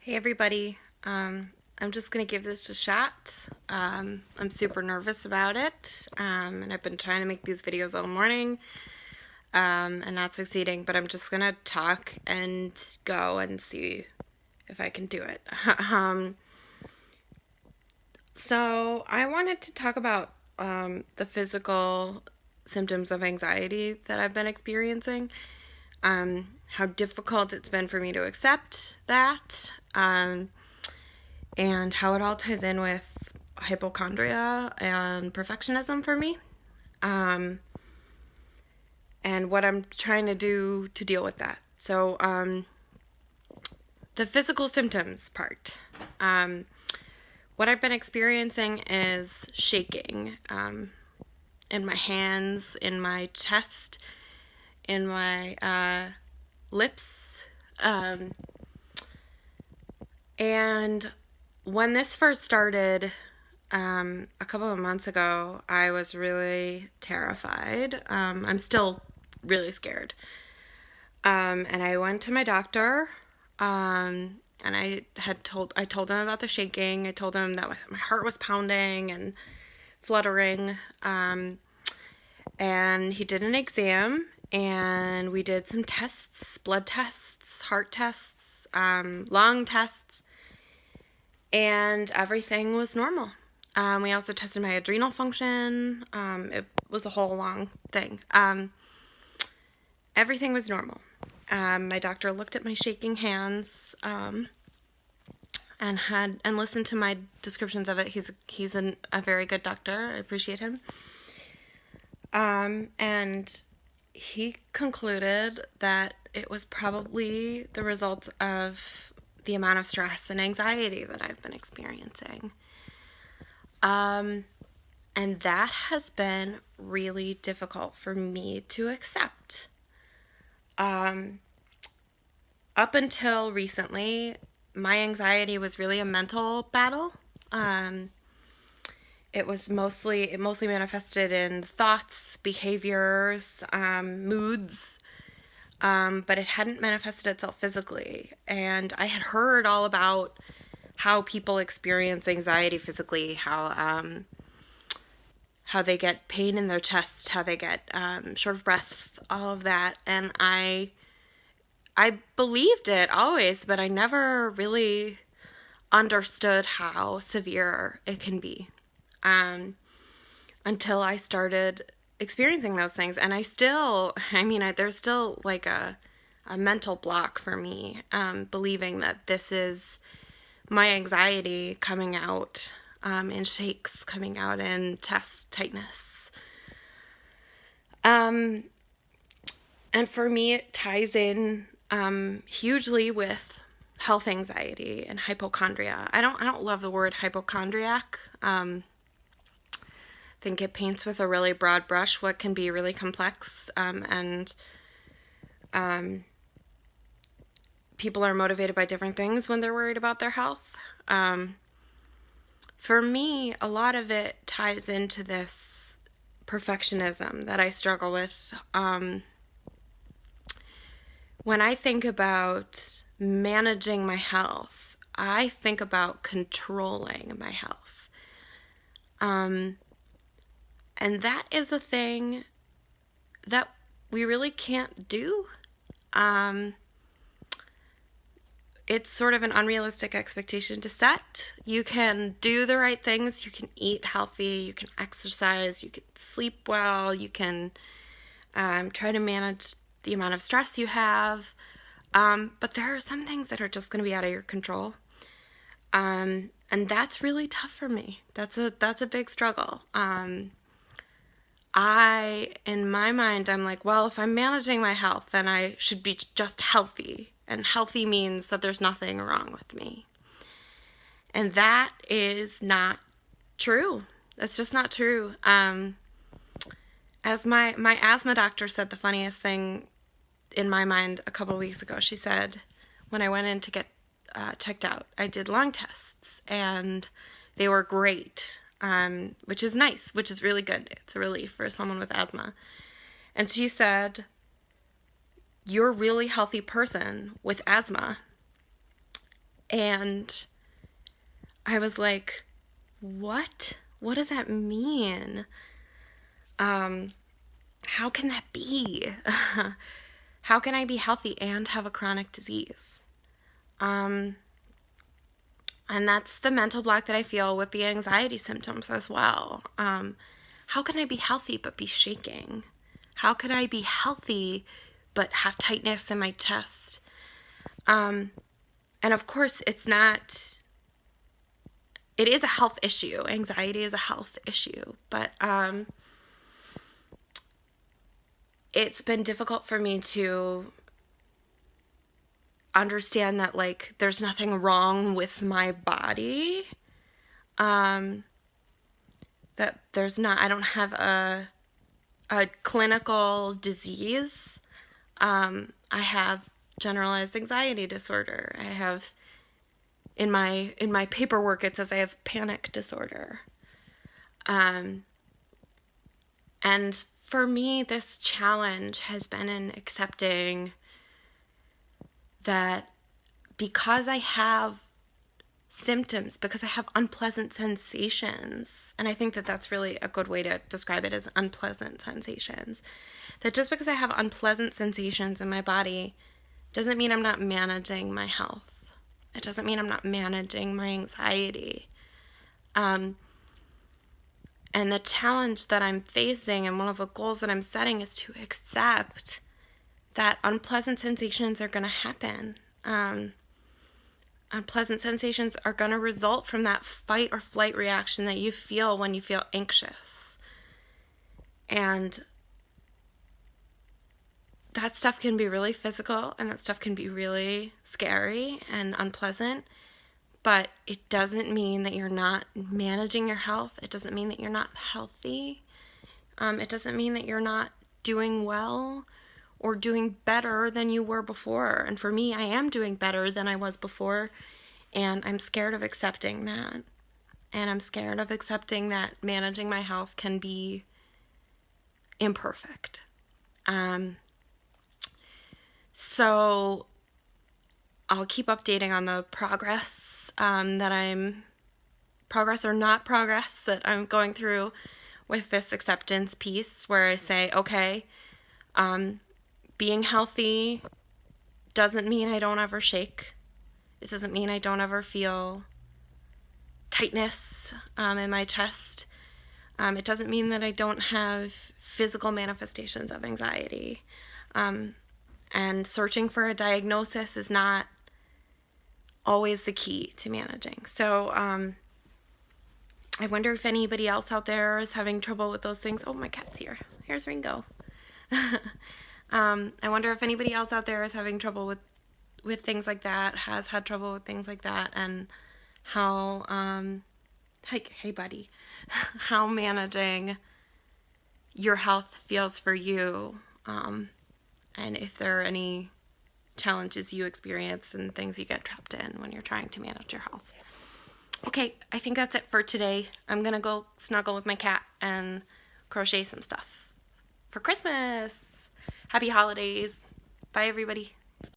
Hey everybody, I'm just gonna give this a shot. I'm super nervous about it, and I've been trying to make these videos all morning, and not succeeding, but I'm just gonna talk and go and see if I can do it. So I wanted to talk about the physical symptoms of anxiety that I've been experiencing, how difficult it's been for me to accept that, and how it all ties in with hypochondria and perfectionism for me, and what I'm trying to do to deal with that. So, the physical symptoms part. What I've been experiencing is shaking in my hands, in my chest, in my lips. And when this first started a couple of months ago, I was really terrified. I'm still really scared. And I went to my doctor, and I told him about the shaking. I told him that my heart was pounding and fluttering. And he did an exam, and we did some tests, blood tests, heart tests, lung tests, and everything was normal. We also tested my adrenal function. It was a whole long thing. Everything was normal. My doctor looked at my shaking hands, and listened to my descriptions of it. He's a very good doctor. I appreciate him. And he concluded that it was probably the result of the amount of stress and anxiety that I've been experiencing. And that has been really difficult for me to accept. Up until recently, my anxiety was really a mental battle. It mostly manifested in thoughts, behaviors, moods, but it hadn't manifested itself physically. And I had heard all about how people experience anxiety physically, how they get pain in their chest, how they get short of breath, all of that. And I believed it always, but I never really understood how severe it can be, until I started experiencing those things. And there's still like a mental block for me, believing that this is my anxiety coming out in shakes, coming out in chest tightness. And for me, it ties in hugely with health anxiety and hypochondria. I don't love the word hypochondriac. I think it paints with a really broad brush what can be really complex, and people are motivated by different things when they're worried about their health. For me, a lot of it ties into this perfectionism that I struggle with. When I think about managing my health, I think about controlling my health. And that is a thing that we really can't do. It's sort of an unrealistic expectation to set. You can do the right things. You can eat healthy. You can exercise. You can sleep well. You can try to manage the amount of stress you have. But there are some things that are just going to be out of your control. And that's really tough for me. That's a big struggle. In my mind, I'm like, well, if I'm managing my health, then I should be just healthy. And healthy means that there's nothing wrong with me. And that is not true. That's just not true. As my asthma doctor said, the funniest thing in my mind a couple weeks ago, she said, when I went in to get checked out, I did lung tests, and they were great, which is nice, which is really good. It's a relief for someone with asthma. And she said, you're a really healthy person with asthma, And I was like, what? What does that mean? How can that be? How can I be healthy and have a chronic disease? And that's the mental block that I feel with the anxiety symptoms as well. How can I be healthy but be shaking? How can I be healthy but have tightness in my chest? And of course, it is a health issue. Anxiety is a health issue, but it's been difficult for me to understand that, like, there's nothing wrong with my body. That I don't have a clinical disease. I have generalized anxiety disorder. I have, in my paperwork, it says I have panic disorder. And for me, this challenge has been in accepting that because I have symptoms, because I have unpleasant sensations, and I think that that's really a good way to describe it, as unpleasant sensations, that just because I have unpleasant sensations in my body doesn't mean I'm not managing my health. It doesn't mean I'm not managing my anxiety. And the challenge that I'm facing, and one of the goals that I'm setting, is to accept that unpleasant sensations are going to happen. Unpleasant sensations are going to result from that fight or flight reaction that you feel when you feel anxious. And that stuff can be really physical, and that stuff can be really scary and unpleasant, but it doesn't mean that you're not managing your health. It doesn't mean that you're not healthy. It doesn't mean that you're not doing well or doing better than you were before. And for me, I am doing better than I was before, and I'm scared of accepting that. And I'm scared of accepting that managing my health can be imperfect. So I'll keep updating on the progress progress or not progress that I'm going through with this acceptance piece, where I say, okay, being healthy doesn't mean I don't ever shake. It doesn't mean I don't ever feel tightness in my chest. It doesn't mean that I don't have physical manifestations of anxiety. And searching for a diagnosis is not always the key to managing. So I wonder if anybody else out there is having trouble with those things. Oh, my cat's here. Here's Ringo. I wonder if anybody else out there is having trouble with things like that, has had trouble with things like that, and how, hey buddy, how managing your health feels for you, and if there are any challenges you experience and things you get trapped in when you're trying to manage your health. Okay, I think that's it for today. I'm gonna go snuggle with my cat and crochet some stuff for Christmas. Happy holidays. Bye, everybody.